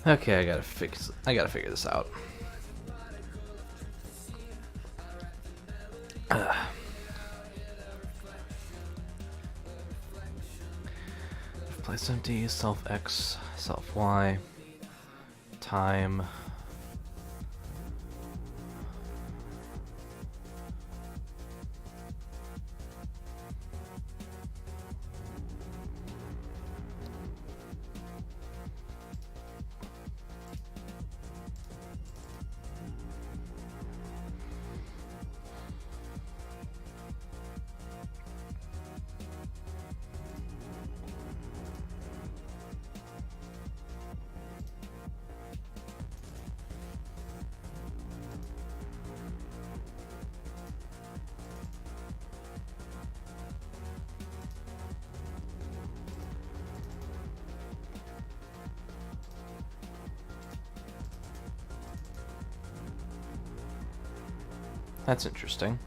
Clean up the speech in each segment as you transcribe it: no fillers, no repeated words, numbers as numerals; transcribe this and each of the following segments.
Okay, I gotta figure this out. Place empty, self X, self Y, time. That's interesting.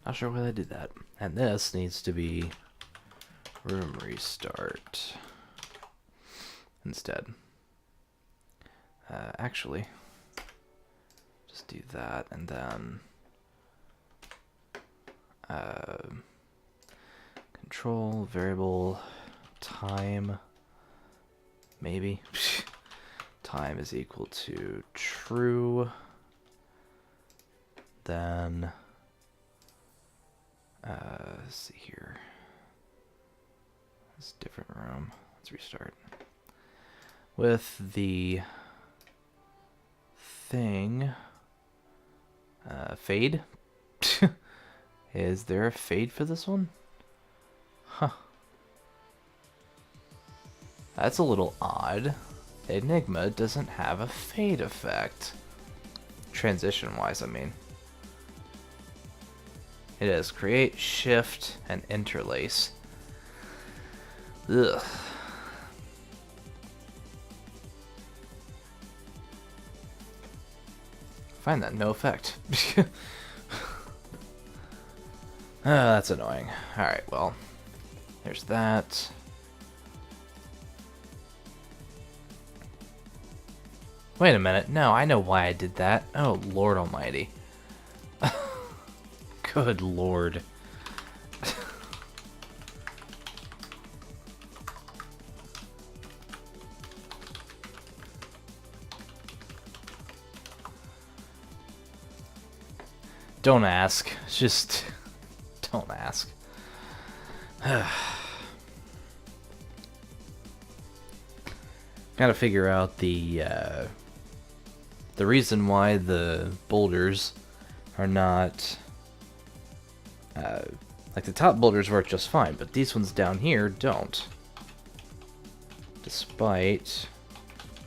Not sure why they did that. And this needs to be room restart instead. Actually, just do that and then control variable time, maybe. Time is equal to true. Then let's see here. It's a different room. Let's restart. With the thing, fade. Is there a fade for this one? Huh. That's a little odd. Enigma doesn't have a fade effect. Transition-wise, I mean. It is create, shift, and interlace. Ugh. Find that no effect. That's annoying. Alright, well, there's that. Wait a minute. No, I know why I did that. Oh, Lord Almighty. Good Lord. Don't ask. Just don't ask. Gotta figure out the reason why the boulders are not like the top boulders work just fine, but these ones down here don't. Despite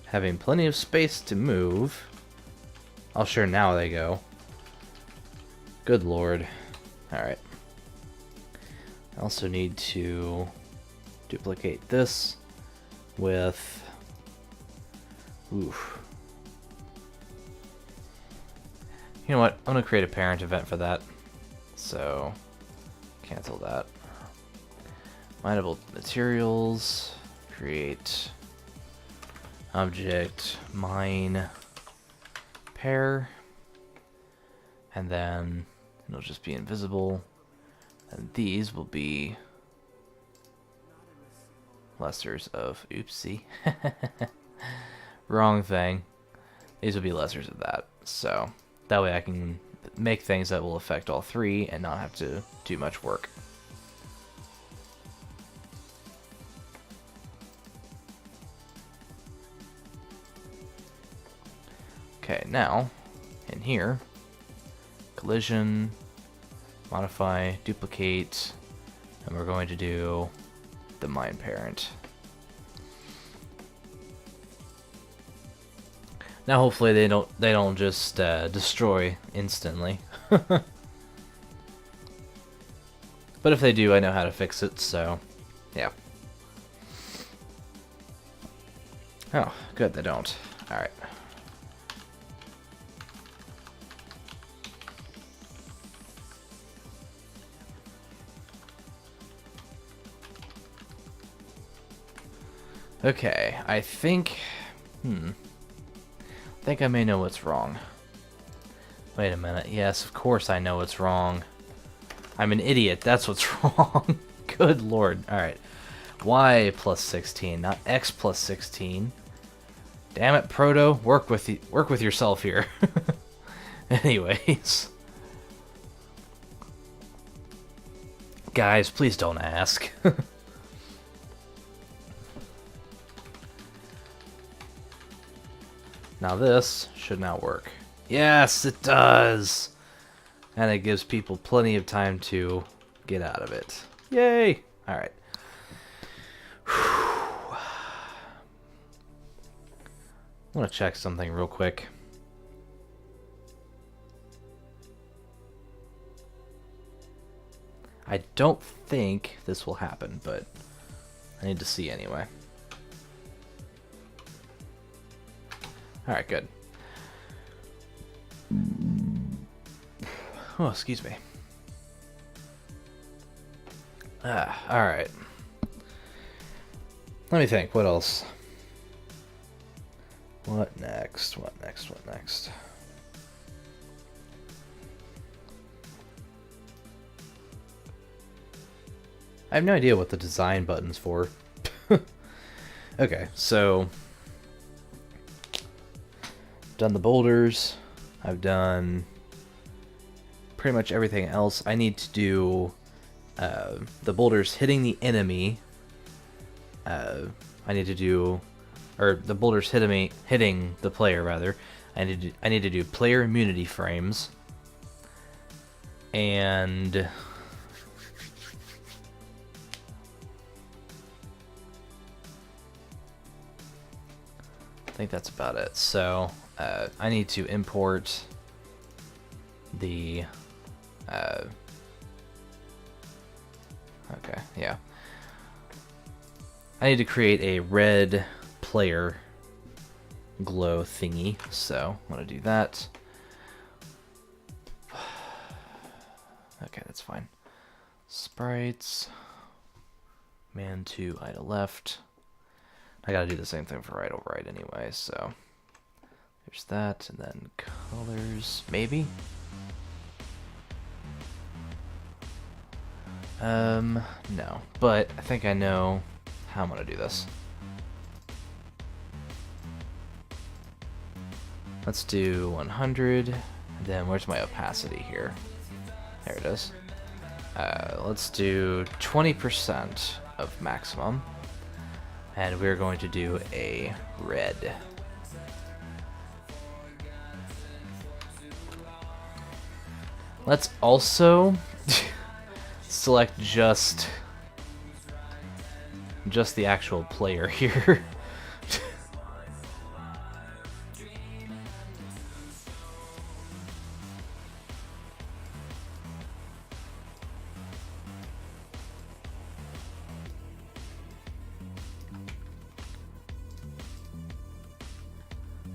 having plenty of space to move. Oh, sure, now they go. Good Lord. Alright. I also need to duplicate this with... Oof. You know what? I'm going to create a parent event for that. So, cancel that. Mineable materials. Create object mine pair. And then it'll just be invisible. And these will be lessers of... Oopsie. Wrong thing. These will be lessers of that. So that way I can make things that will affect all three and not have to do much work. Okay, now in here, collision, modify, duplicate, and we're going to do the mine parent. Now hopefully they don't just destroy instantly. But if they do, I know how to fix it, so yeah. Oh, good, they don't. Alright. Okay, I think... I think I may know what's wrong. Wait a minute. Yes, of course I know what's wrong. I'm an idiot. That's what's wrong. Good lord. Alright. Y plus 16, not X plus 16. Damn it, Proto. Work with yourself here. Anyways. Guys, please don't ask. Now this should now work. Yes, it does! And it gives people plenty of time to get out of it. Yay! Alright. I want to check something real quick. I don't think this will happen, but I need to see anyway. Alright, good. Oh, excuse me. Alright. Let me think, what else? What next? What next? What next? I have no idea what the design button's for. Okay, so... done the boulders. I've done pretty much everything else. I need to do the boulders hitting the enemy. I need to do, or the boulders hitting the player rather. I need to do player immunity frames. And I think that's about it. So I need to import the okay, yeah. I need to create a red player glow thingy, so I'm gonna do that. Okay, that's fine. Sprites, man to eye to left. I gotta do the same thing for right over right anyway, so there's that, and then colors, maybe? No, but I think I know how I'm gonna do this. Let's do 100, and then where's my opacity here? There it is. Let's do 20% of maximum, and we're going to do a red. Let's also select just the actual player here.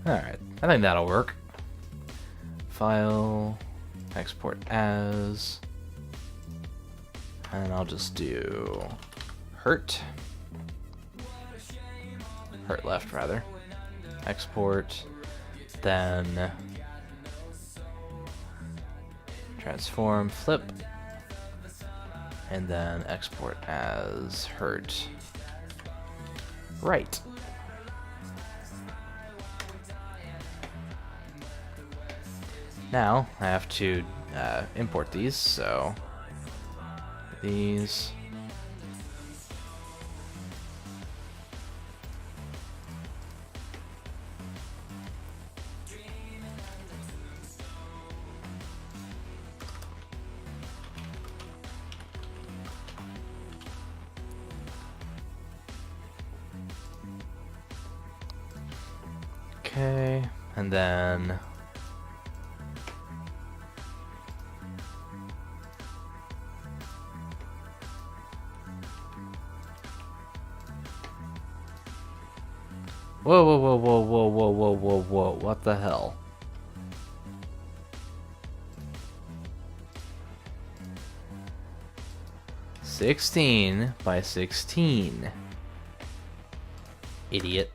Alright, I think that'll work. File, export as, and I'll just do hurt left rather, export, then transform, flip, and then export as hurt right. Now I have to import these, so these. Okay, and then Whoa, whoa, whoa, whoa, whoa, whoa, whoa, whoa, whoa. What the hell? $16 by 16. Idiot.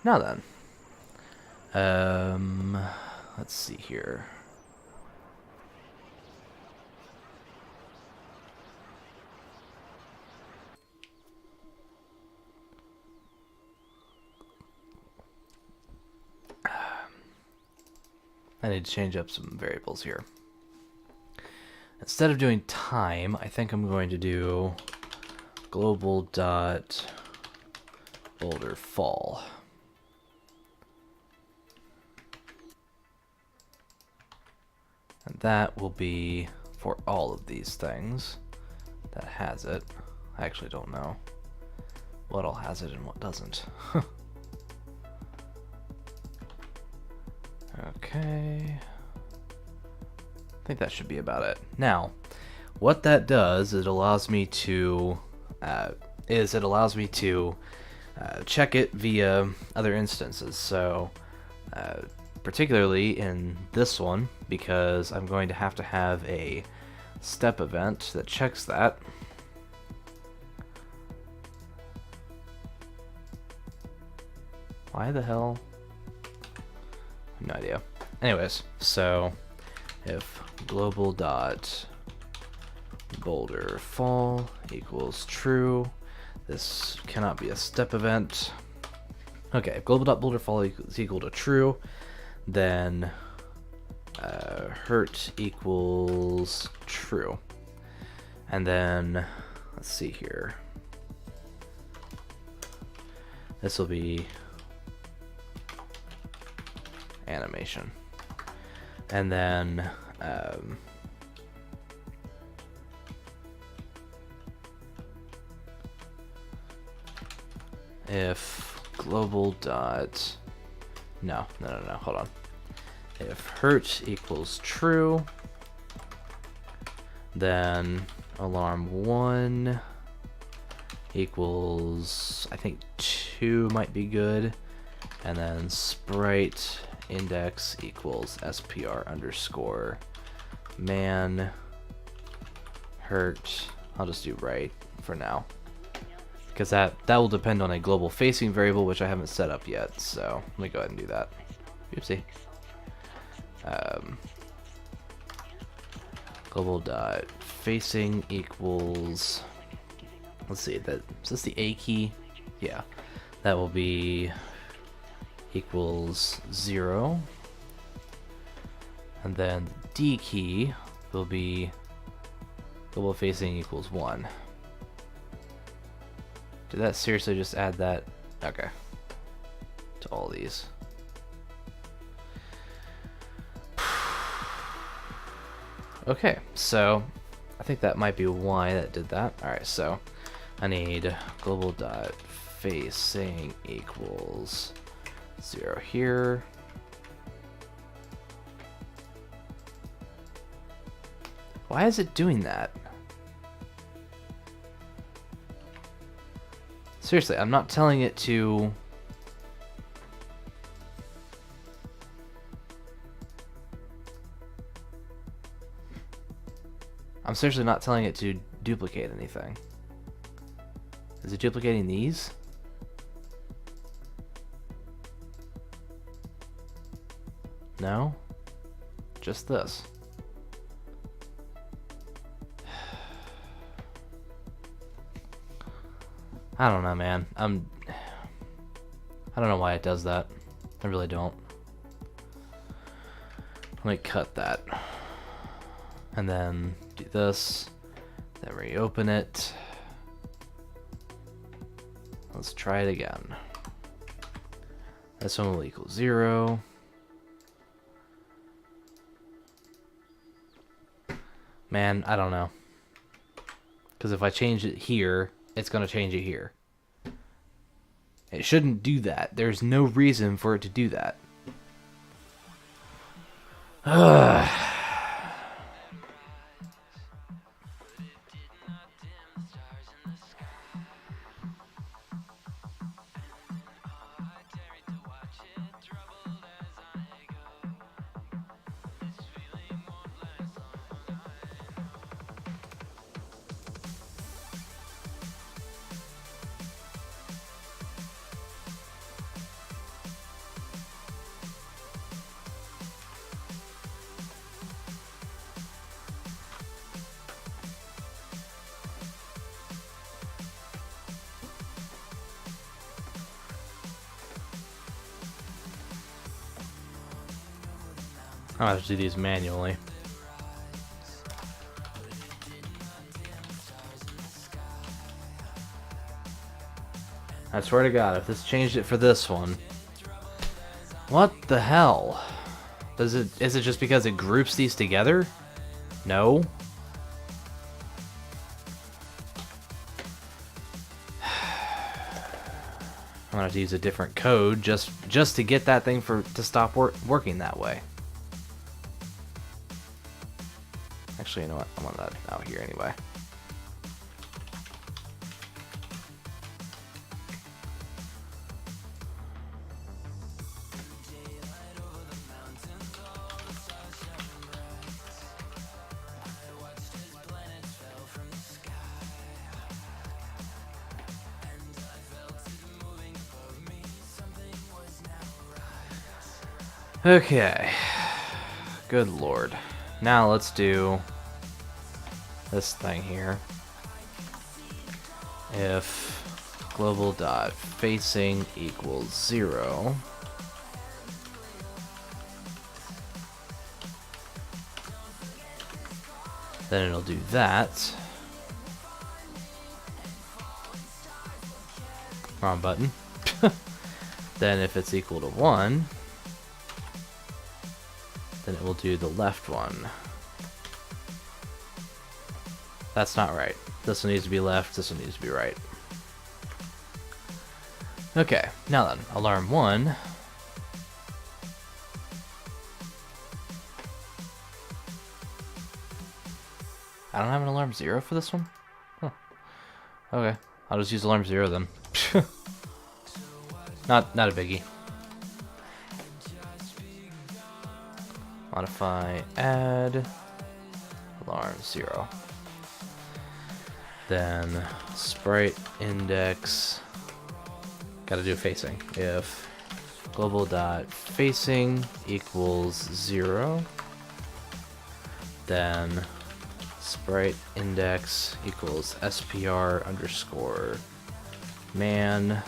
Now then. Let's see here. I need to change up some variables here. Instead of doing time, I think I'm going to do global dot boulder fall. And that will be for all of these things. That has it. I actually don't know what all has it and what doesn't. Okay. I think that should be about it. Now, what that does is it allows me to check it via other instances. So, particularly in this one, because I'm going to have a step event that checks that. Why the hell? No idea. Anyways, so if global dot boulder fall equals true, this cannot be a step event. Okay, if global dot boulder fall is equal to true, then hurt equals true. And then let's see here. This will be animation. And then if global dot no, hold on. If hurt equals true, then alarm 1 equals, I think 2 might be good, and then sprite index equals SPR underscore man hurt. I'll just do right for now, because that will depend on a global facing variable, which I haven't set up yet. So let me go ahead and do that. Oopsie. Global dot facing equals, let's see, that is this the A key? Yeah, that will be equals 0, and then D key will be global facing equals 1. Did that seriously just add that? Okay, to all these. Okay, so I think that might be why that did that. Alright, so I need global dot facing equals 0 here. Why is it doing that? Seriously, I'm not telling it to... I'm seriously not telling it to duplicate anything. Is it duplicating these? No? Just this. I don't know, man. I don't know why it does that. I really don't. Let me cut that. And then do this. Then reopen it. Let's try it again. This one will equal 0. Man, I don't know. Because if I change it here, it's going to change it here. It shouldn't do that. There's no reason for it to do that. I'll have to do these manually. I swear to God, if this changed it for this one... What the hell? Is it just because it groups these together? No? I'm gonna have to use a different code just to get that thing to stop working that way. Actually, you know what? I want that out here anyway. Okay. Good lord. Now let's do this thing here. If global dot facing equals 0, then it'll do that. Wrong button. Then if it's equal to 1, then it will do the left one. That's not right. This one needs to be left, this one needs to be right. Okay, now then, alarm 1. I don't have an alarm 0 for this one? Huh. Okay, I'll just use alarm 0 then. Not a biggie. Modify, add, alarm 0. Then sprite index, gotta do facing. If global dot facing equals 0, then sprite index equals SPR underscore man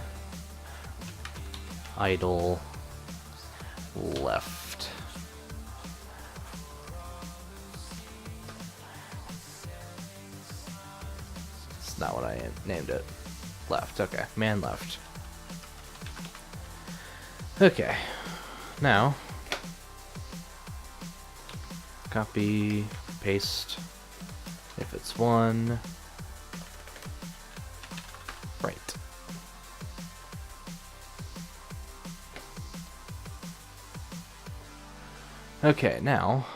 idle left. Not what I named it. Left. Okay. Man left. Okay. Now, copy, paste. If it's 1, right. Okay, now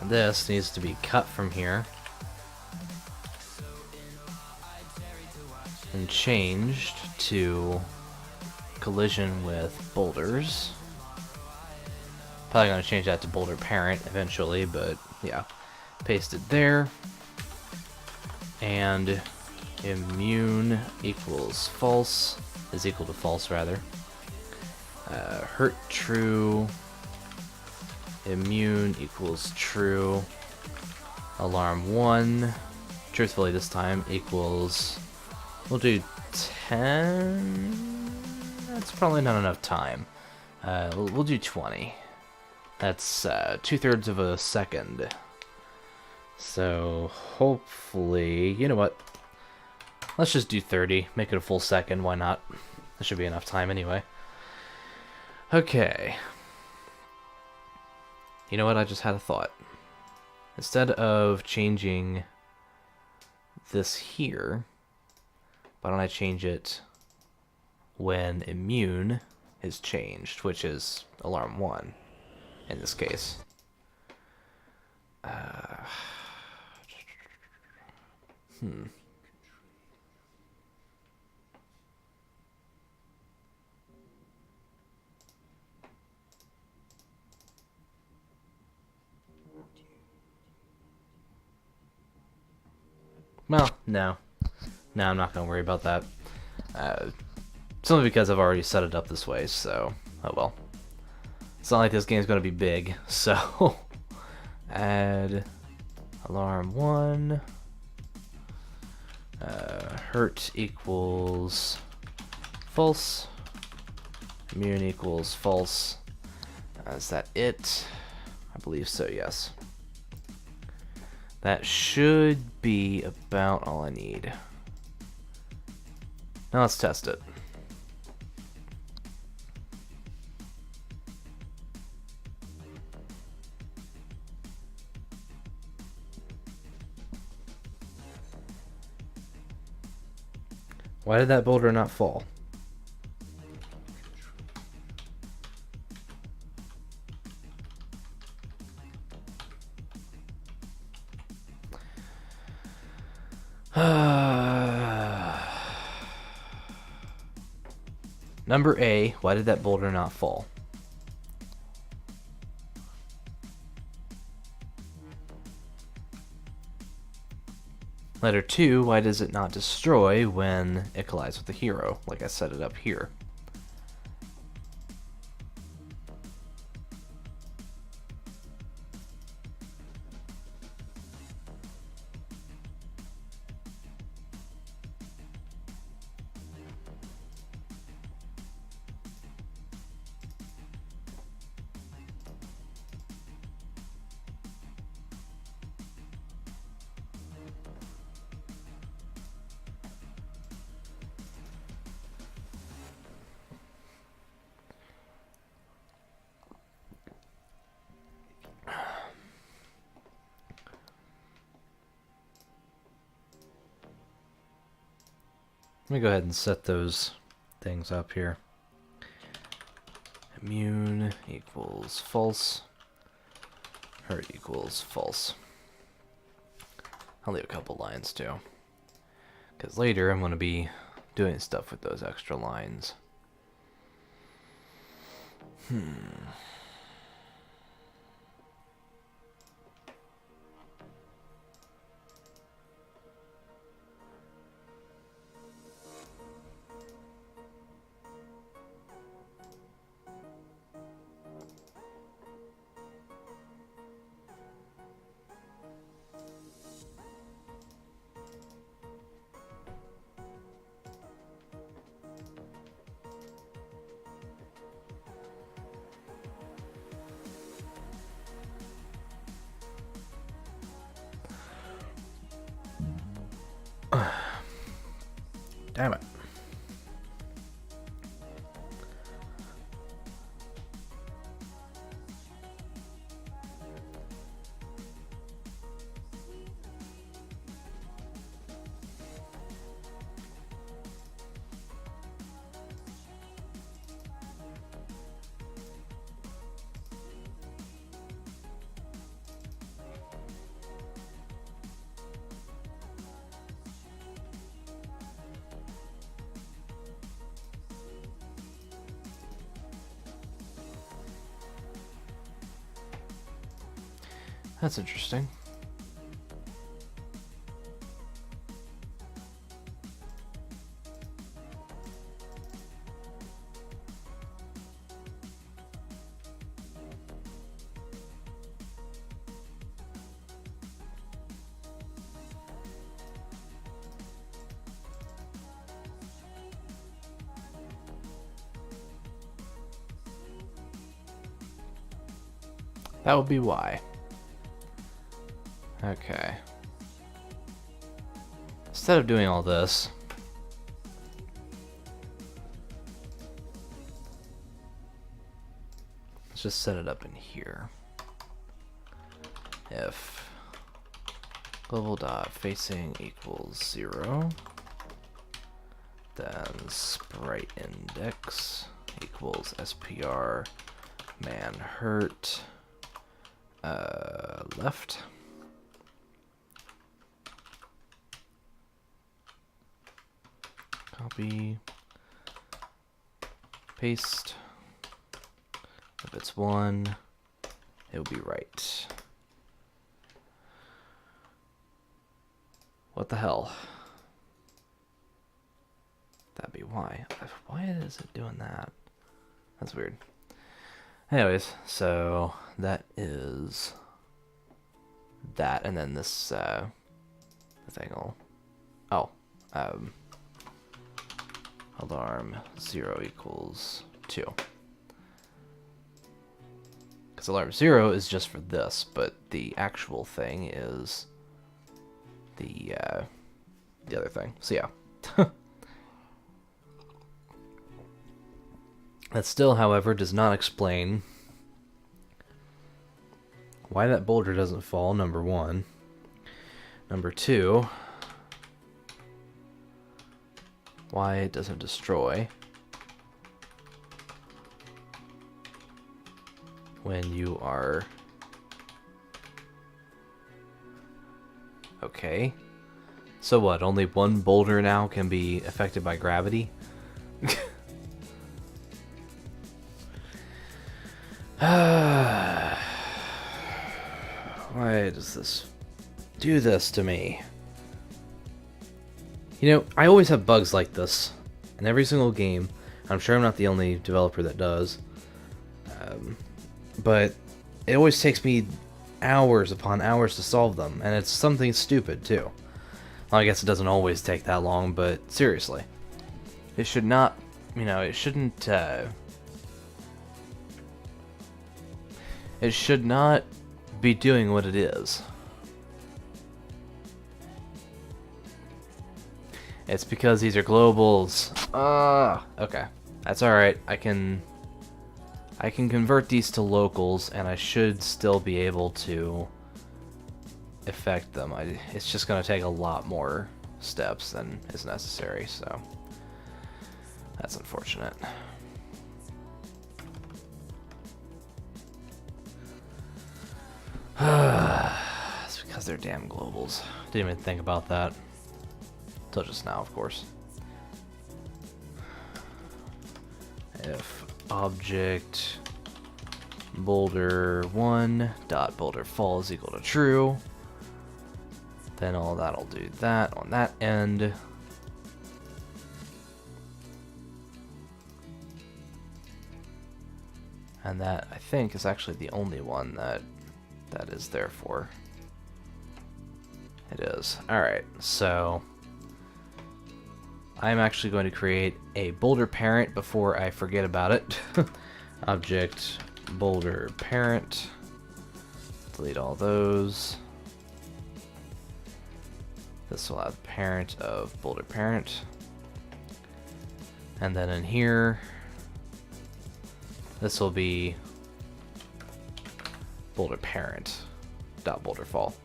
this needs to be cut from here and changed to collision with boulders. Probably going to change that to boulder parent eventually, but yeah. Paste it there. And immune equals false, is equal to false rather. Hurt true. Immune equals true. Alarm 1, truthfully this time, equals, we'll do 10. That's probably not enough time. We'll do 20. That's 2/3 of a second. So hopefully, you know what? Let's just do 30. Make it a full second. Why not? That should be enough time anyway. Okay. You know what? I just had a thought. Instead of changing this here, why don't I change it when immune is changed, which is alarm 1 in this case. Well, no. No, I'm not going to worry about that. It's only because I've already set it up this way, so... Oh well. It's not like this game's going to be big, so... Add... Alarm 1... Hurt equals false. Immune equals false. Is that it? I believe so, yes. That should be about all I need. Now let's test it. Why did that boulder not fall? Number A, why did that boulder not fall? Letter 2, why does it not destroy when it collides with the hero, like I set it up here? Let me go ahead and set those things up here. Immune equals false. Hurt equals false. I'll leave a couple lines too, because later I'm going to be doing stuff with those extra lines. Damn it. That's interesting. That would be why. Okay. Instead of doing all this, let's just set it up in here. If global dot facing equals 0, then sprite index equals SPR man hurt left. Copy, paste. If it's 1, it'll be right. What the hell? That'd be why. Why is it doing that? That's weird. Anyways, so that is that, and then this thing will. Oh, alarm 0 equals 2. Because alarm 0 is just for this, but the actual thing is the other thing. So yeah. That still, however, does not explain why that boulder doesn't fall, number 1. Number 2, why it doesn't destroy when you are... Okay. So what, only one boulder now can be affected by gravity? Why does this do this to me? You know, I always have bugs like this in every single game. I'm sure I'm not the only developer that does. But it always takes me hours upon hours to solve them, and it's something stupid too. Well, I guess it doesn't always take that long, but seriously. It should not, you know, it shouldn't, it should not be doing what it is. It's because these are globals. Okay. That's alright. I can convert these to locals, and I should still be able to affect them. It's just going to take a lot more steps than is necessary, so that's unfortunate. It's because they're damn globals. Didn't even think about that. Till just now, of course. If object boulder 1 dot boulder fall is equal to true, then all that'll do that on that end. And that, I think, is actually the only one that is there for. It is. Alright, so I'm actually going to create a boulder parent before I forget about it. Object boulder parent. Delete all those. This will have parent of boulder parent. And then in here, this will be boulder parent dot boulder fall.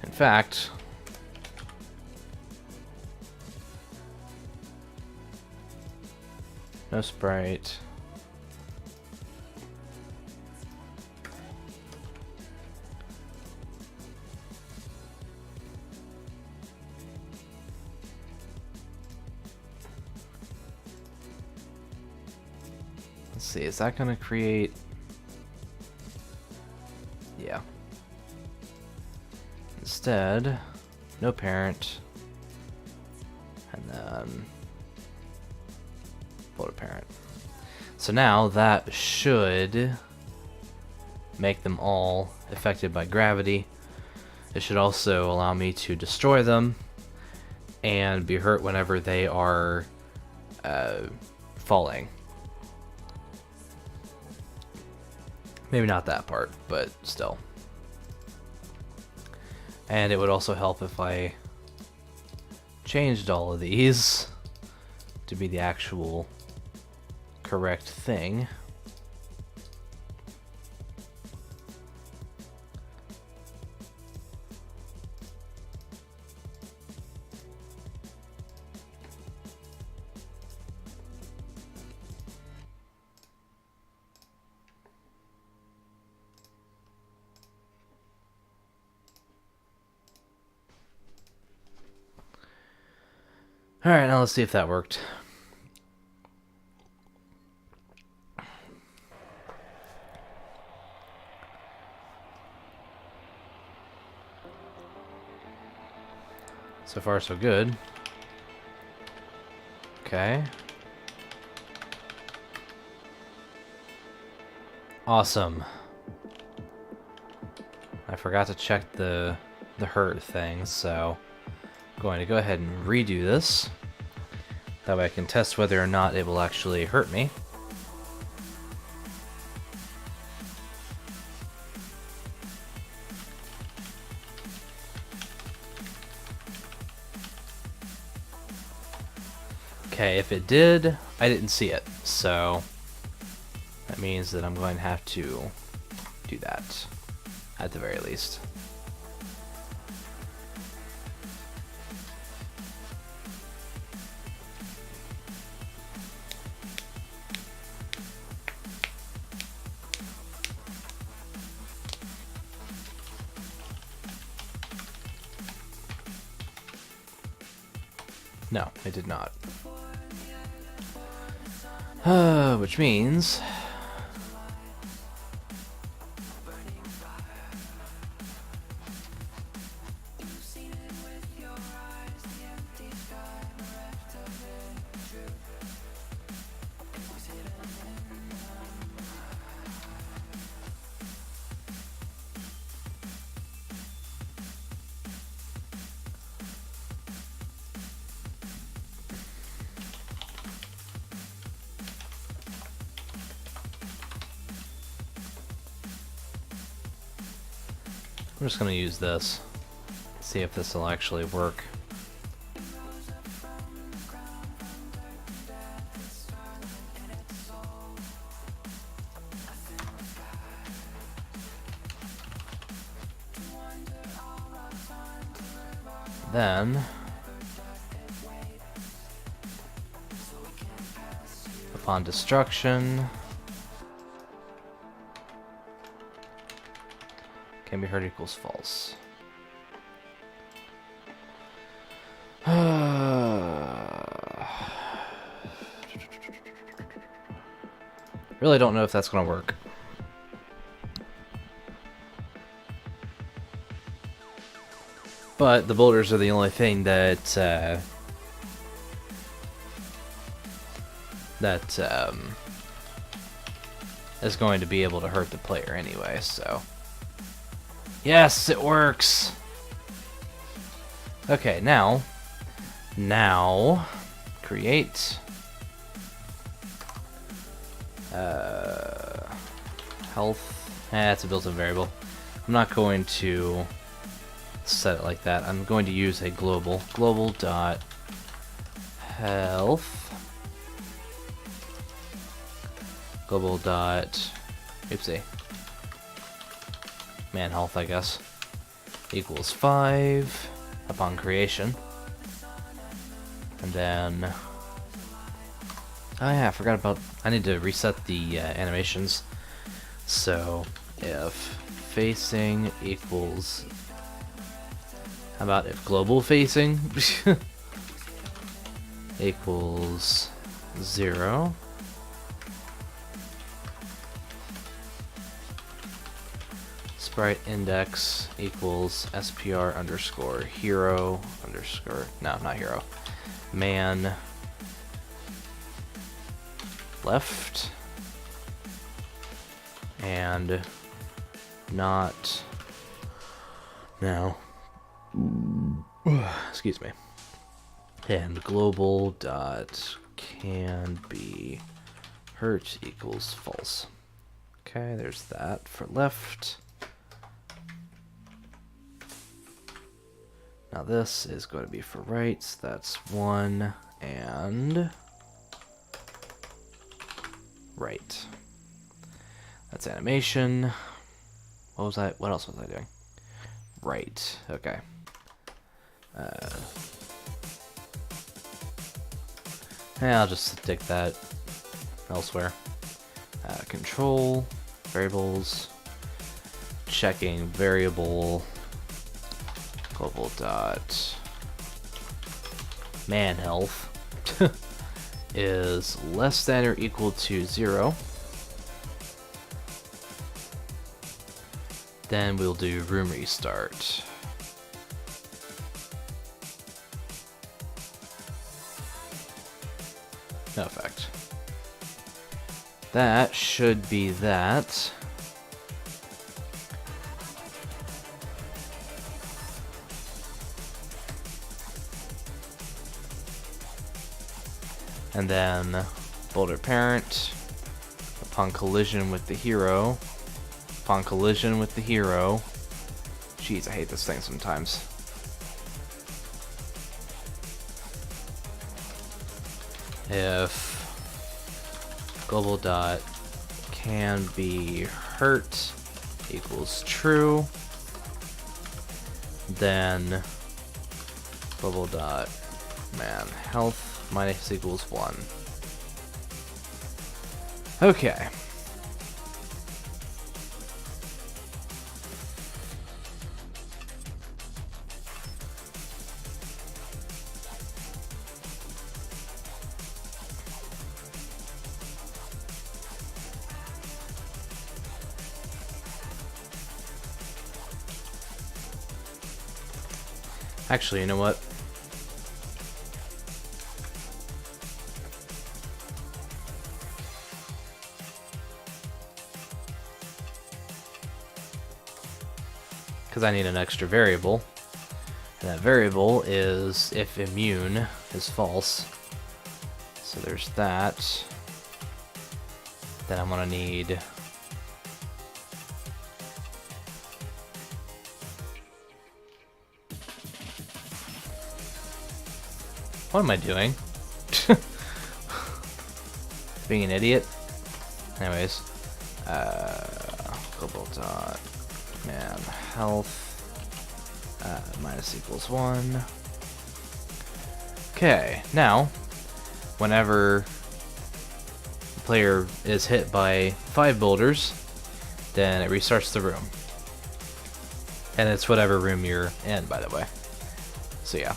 In fact, no sprite. Let's see, is that going to create... Yeah. Instead, no parent, and then boulder parent. So now that should make them all affected by gravity. It should also allow me to destroy them and be hurt whenever they are falling. Maybe not that part, but still. And it would also help if I changed all of these to be the actual correct thing. Alright, now let's see if that worked. So far, so good. Okay. Awesome. I forgot to check the hurt thing, so I'm going to go ahead and redo this. That way I can test whether or not it will actually hurt me. Okay, if it did, I didn't see it, so that means that I'm going to have to do that, at the very least. No, it did not. Which means... I'm just going to use this, see if this will actually work. Then, upon destruction, can be heard equals false. Really don't know if that's going to work. But the boulders are the only thing that is going to be able to hurt the player anyway, so... Yes, it works! Okay, now, create health. It's a built-in variable. I'm not going to set it like that. I'm going to use a global dot health, global dot, oopsie, man health, I guess, equals 5 upon creation. And then, oh yeah, I forgot about, I need to reset the animations. So if facing equals, how about if global facing equals 0, sprite index equals SPR underscore hero underscore, no, not hero, man left, and not now, excuse me, and global dot can be hurt equals false. Okay, there's that for left. Now this is going to be for right, so that's 1 and right. That's animation. What was I? What else was I doing? Right. Okay. Yeah, I'll just stick that elsewhere. Control variables. Checking variable. Global dot man health is less than or equal to 0. Then we'll do room restart. That should be that. And then Boulder Parent, upon collision with the hero. Upon collision with the hero. Jeez, I hate this thing sometimes. If global dot can be hurt equals true, then global dot man health minus equals 1. Okay. Actually, you know what? Because I need an extra variable. And that variable is if immune is false. So there's that. Then I'm gonna need what am I doing? Being an idiot? Anyways. Global dot man health minus equals 1. Okay, now whenever the player is hit by 5 boulders, then it restarts the room. And it's whatever room you're in, by the way. So yeah.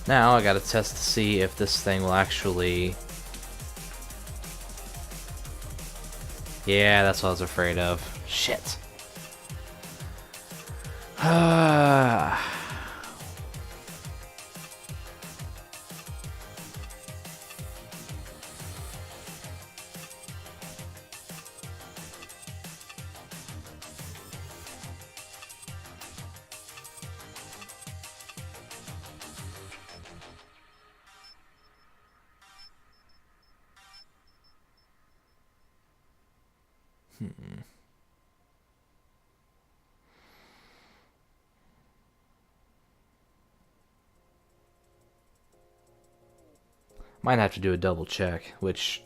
Now I gotta test to see if this thing will actually... Yeah, that's what I was afraid of. Shit. Might have to do a double check, which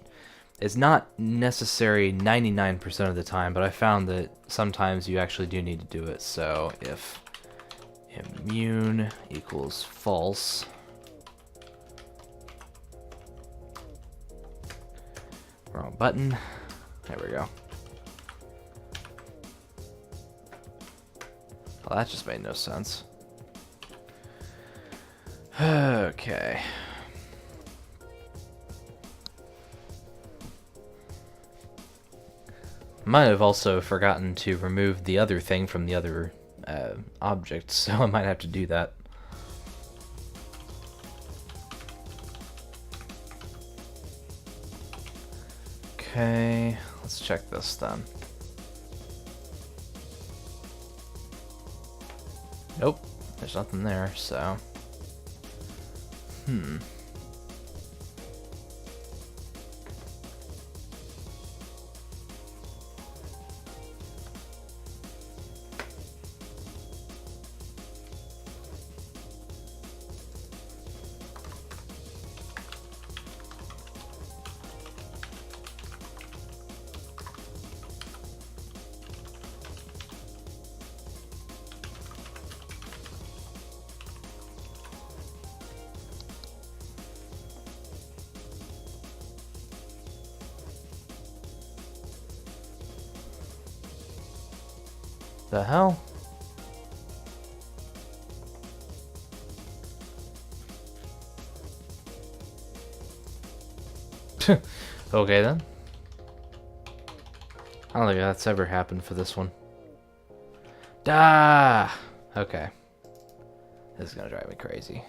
is not necessary 99% of the time, but I found that sometimes you actually do need to do it. So if immune equals false, wrong button, there we go. Well, that just made no sense. Okay. Might have also forgotten to remove the other thing from the other object, so I might have to do that. Okay, let's check this then. Nope, there's nothing there, so... The hell? Okay then. I don't think that's ever happened for this one. Ah! Okay. This is gonna drive me crazy.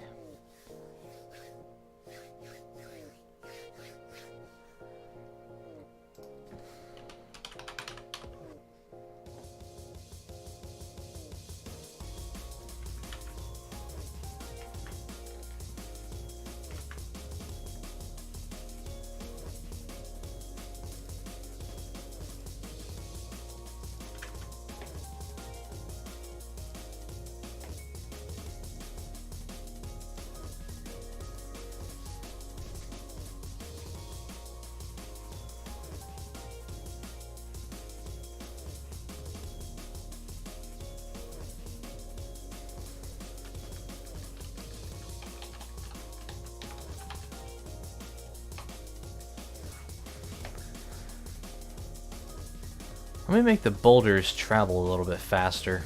Let me make the boulders travel a little bit faster.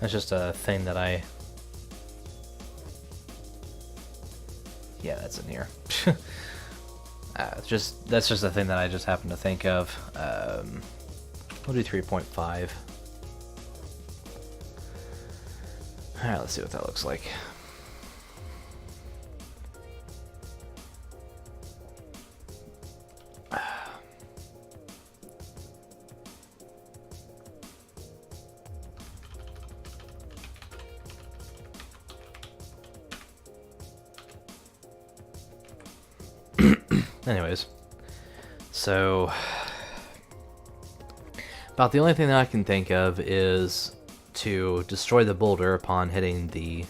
That's just a thing that I... Yeah, that's in here. That's just a thing that I just happened to think of. We'll do 3.5. Alright, let's see what that looks like. Anyways, so about the only thing that I can think of is to destroy the boulder upon hitting the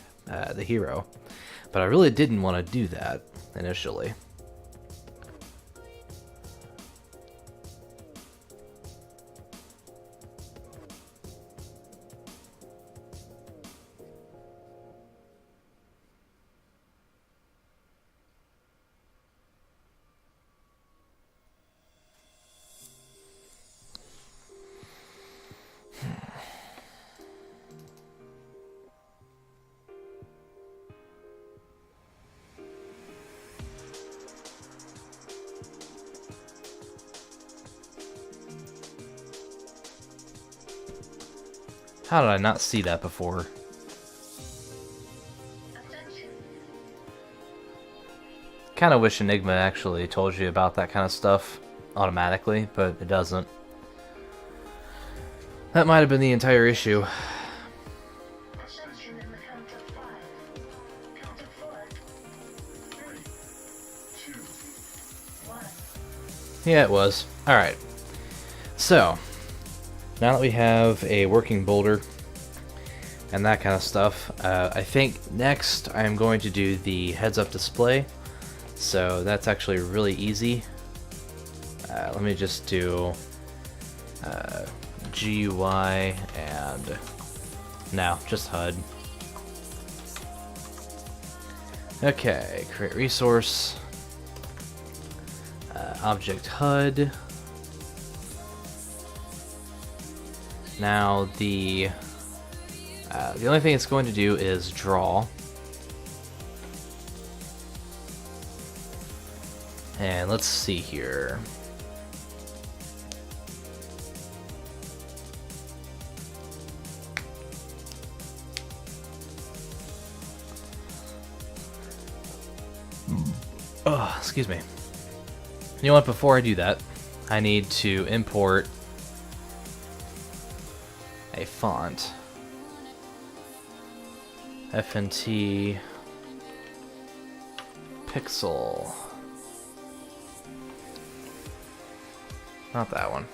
hero, but I really didn't want to do that initially. How did I not see that before? Kind of wish Enigma actually told you about that kind of stuff automatically, but it doesn't. That might have been the entire issue. Ascension in the count of 5. Count of 4. 3, 2, 1. Yeah, it was. Alright. So, now that we have a working boulder and that kind of stuff, I think next I'm going to do the heads-up display. So that's actually really easy. Let me just do GUI and no, just HUD. Okay, create resource, object HUD. Now the only thing it's going to do is draw. And let's see here. Oh, excuse me. You know what, before I do that, I need to import a font. FNT Pixel. Not that one.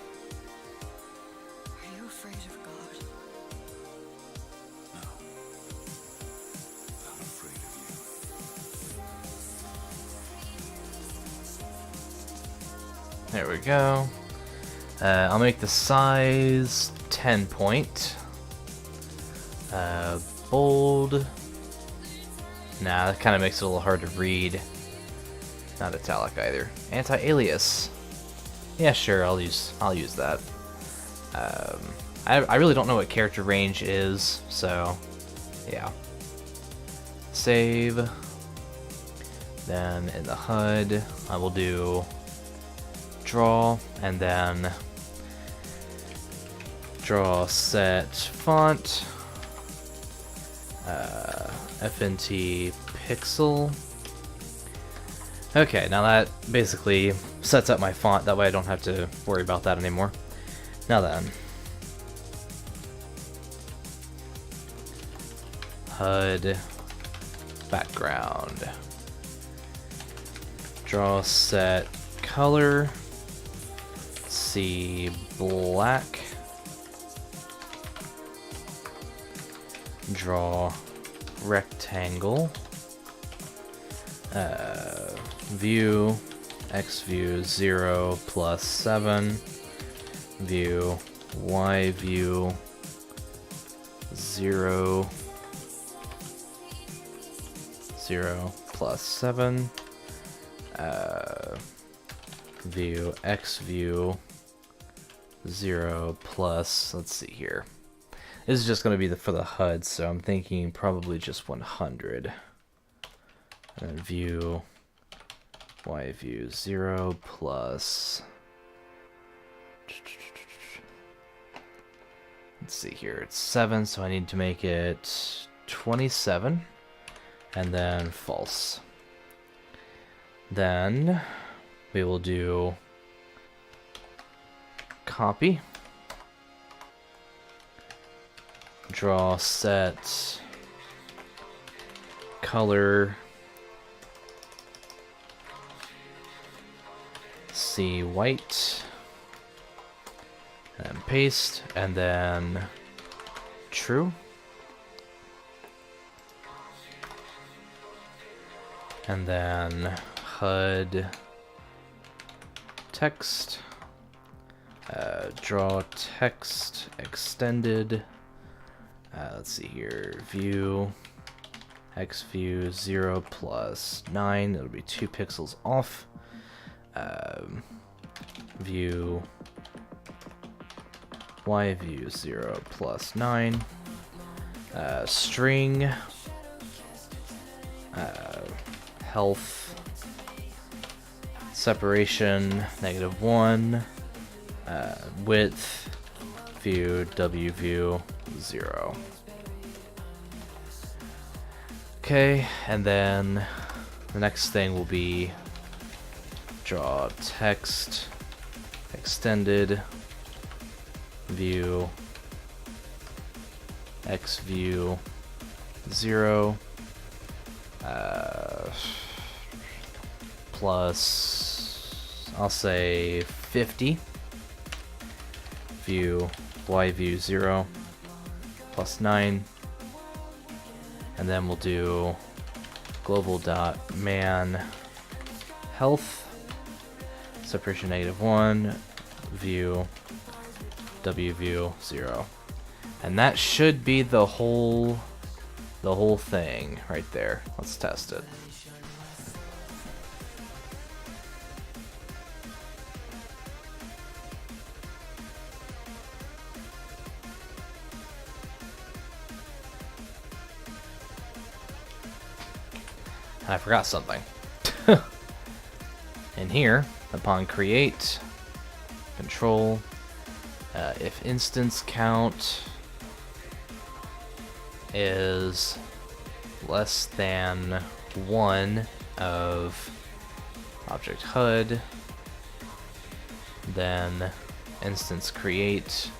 Are you afraid of God? No. I'm afraid of you. There we go. I'll make the size 10 point. Bold. Nah, that kind of makes it a little hard to read. Not italic either. Anti-alias. Yeah, sure. I'll use that. I really don't know what character range is, so yeah. Save. Then in the HUD, I will do draw, and then draw set font, FNT Pixel. Okay, now that basically sets up my font, that way I don't have to worry about that anymore. Now then, HUD background, draw set color, see black, draw rectangle, view, X view 0 plus 7, view, Y view 0, 0 plus 7, view, X view, 0 plus, let's see here. This is just going to be for the HUD, so I'm thinking probably just 100. And then view, Y view, 0 plus, let's see here, it's 7, so I need to make it 27, and then false. Then we will do copy, draw set, color, C white, and then paste, and then true. And then HUD text, draw text extended, let's see here, view, X view 0 plus 9, it'll be 2 pixels off, view, Y view 0 plus 9, string, health, separation, -1, width, view, W view, 0. Okay, and then the next thing will be draw text, extended, view, X view, 0, plus, I'll say 50, view, Y view 0, plus 9, and then we'll do global.man health, separation -1, view, W view 0. And that should be the whole thing right there. Let's test it. I forgot something. In here, upon create, control, if instance count is less than 1 of object HUD, then instance create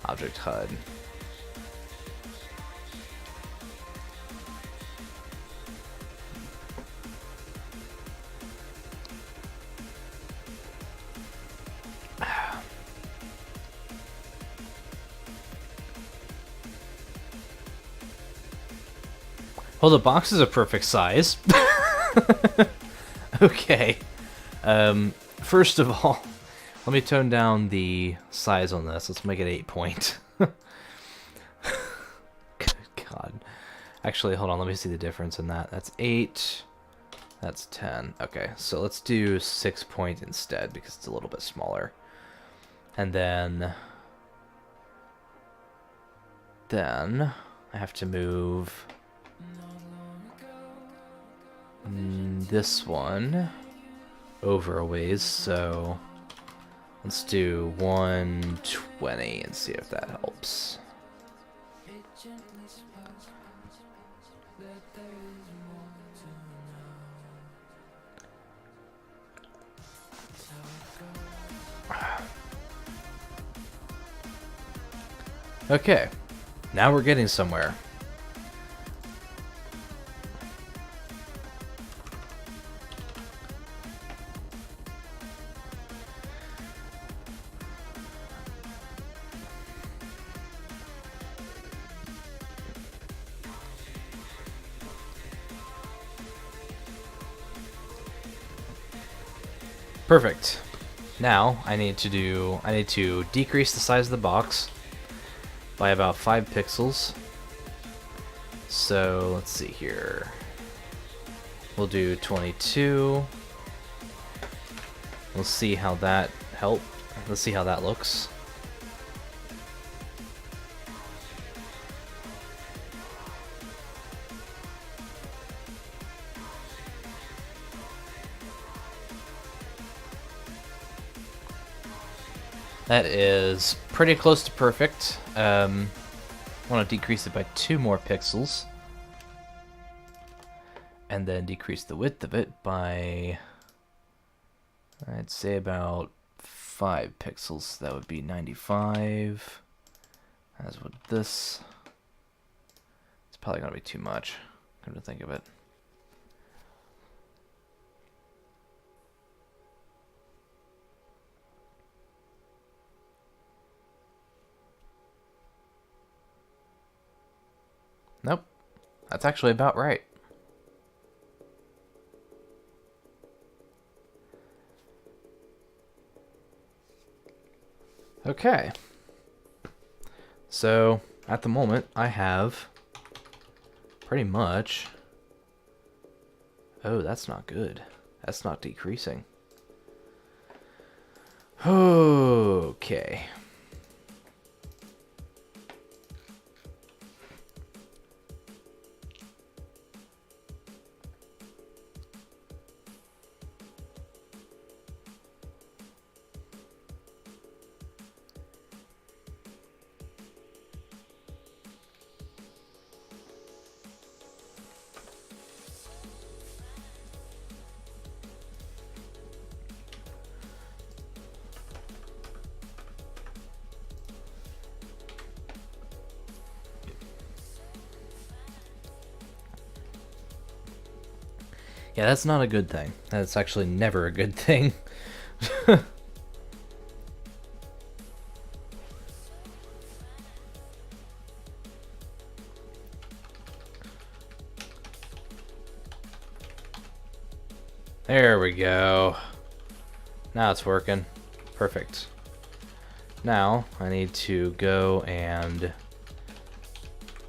object HUD. Well, the box is a perfect size. Okay. First of all, let me tone down the size on this. Let's make it 8 point. Good God. Actually, hold on. Let me see the difference in that. That's 8. That's 10. Okay, so let's do 6 point instead because it's a little bit smaller. And then I have to move this one over a ways, so let's do 120 and see if that helps. Okay, now we're getting somewhere. Perfect. Now I need to decrease the size of the box by about 5 pixels. So let's see here. We'll do 22, We'll see how that Let's see how that looks. That is pretty close to perfect. I want to decrease it by 2 more pixels. And then decrease the width of it by, I'd say, about 5 pixels. That would be 95. As would this. It's probably going to be too much, come to think of it. Nope. That's actually about right. Okay. So, at the moment, I have pretty much... Oh, that's not good. That's not decreasing. Okay. Yeah, that's not a good thing. That's actually never a good thing. There we go. Now it's working. Perfect. Now I need to go and...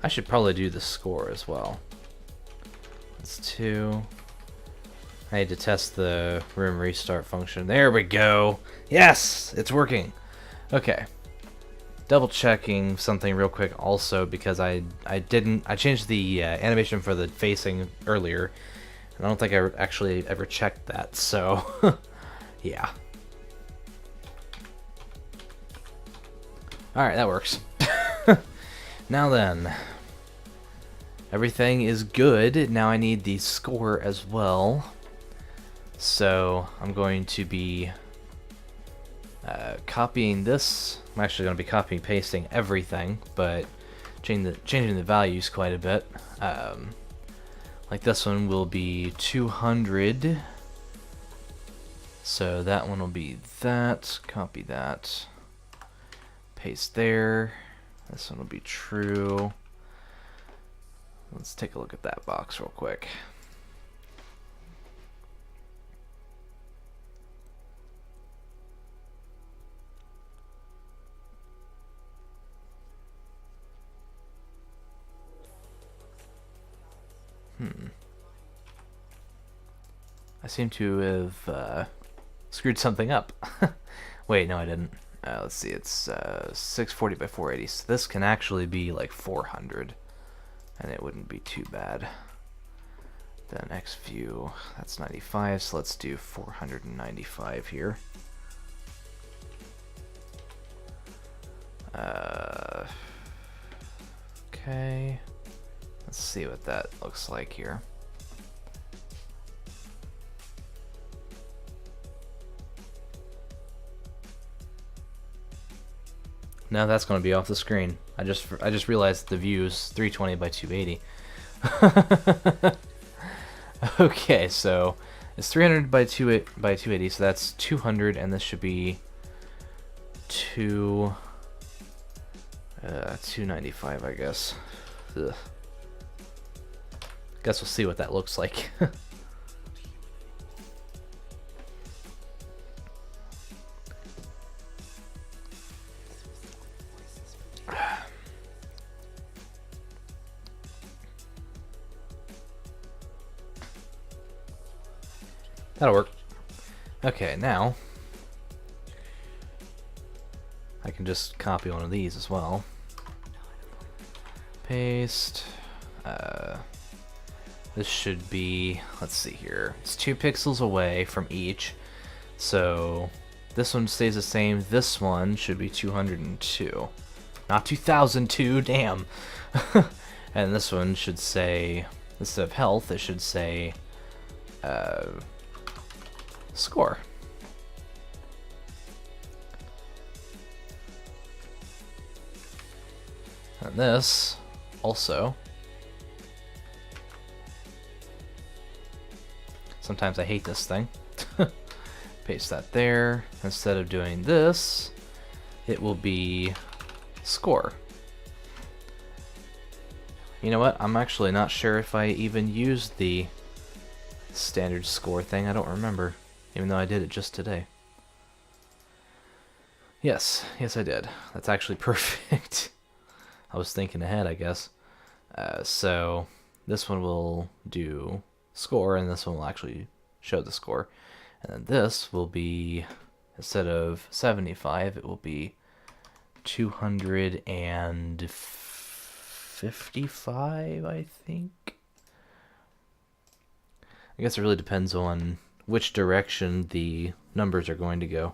I should probably do the score as well. That's 2. I need to test the room restart function. There we go. Yes, it's working. Okay. Double checking something real quick also, because I changed the animation for the facing earlier, and I don't think I actually ever checked that. So yeah. All right, that works. Now then, everything is good. Now I need the score as well. So I'm going to be copying this. I'm actually going to be copying and pasting everything, but changing the values quite a bit. Like this one will be 200. So that one will be that. Copy that. Paste there. This one will be true. Let's take a look at that box real quick. I seem to have screwed something up. Wait, no I didn't. Let's see, it's 640 by 480, so this can actually be like 400, and it wouldn't be too bad. Then X view, that's 95, so let's do 495 here. Okay, let's see what that looks like here. No, that's going to be off the screen. I just realized the view is 320 by 280. Okay, so it's 300 by 280, so that's 200, and this should be 295, I guess. Ugh. Guess we'll see what that looks like. That'll work. Okay, now can just copy one of these as well. Paste. This should be, let's see here, it's 2 pixels away from each, so this one stays the same. This one should be 202, not 2002, damn. And this one should say, instead of health, it should say score. And this also, sometimes I hate this thing. Paste that there. Instead of doing this, it will be score. You know what? I'm actually not sure if I even used the standard score thing. I don't remember, even though I did it just today. Yes, I did. That's actually perfect. I was thinking ahead, I guess. So this one will do score, and this one will actually show the score. And then this will be, instead of 75, it will be 255, I think. I guess it really depends on which direction the numbers are going to go.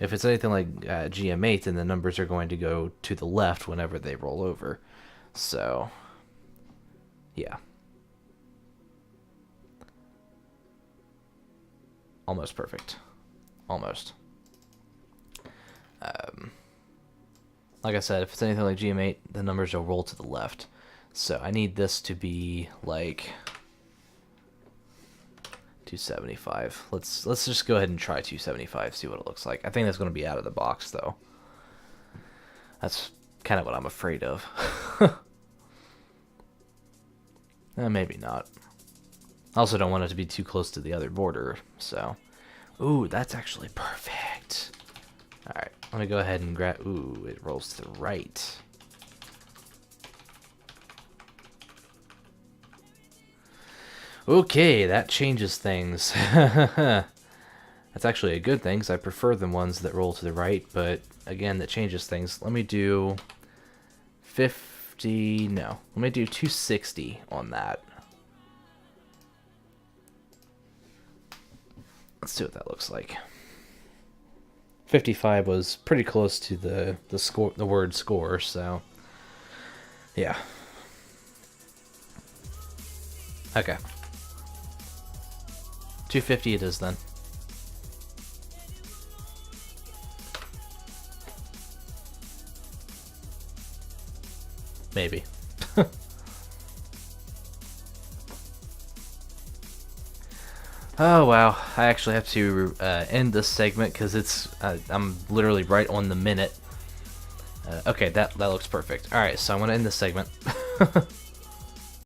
If it's anything like GM8, then the numbers are going to go to the left whenever they roll over. So, yeah. Almost perfect. Almost. Like I said, if it's anything like GM8, the numbers will roll to the left. So I need this to be like 275. Let's just go ahead and try 275, see what it looks like. I think that's going to be out of the box, though. That's kind of what I'm afraid of. Maybe not. I also don't want it to be too close to the other border, so... Ooh, that's actually perfect. Alright, I'm going to go ahead and grab... Ooh, it rolls to the right. Okay, that changes things. That's actually a good thing, because I prefer the ones that roll to the right, but again, that changes things. Let me do 50... No, let me do 260 on that. Let's see what that looks like. 55 was pretty close to the score, the word score, so yeah. Okay. 250 it is then. Maybe. Oh wow, I actually have to end this segment because it's I'm literally right on the minute. Okay, that looks perfect. All right, so I'm gonna end this segment.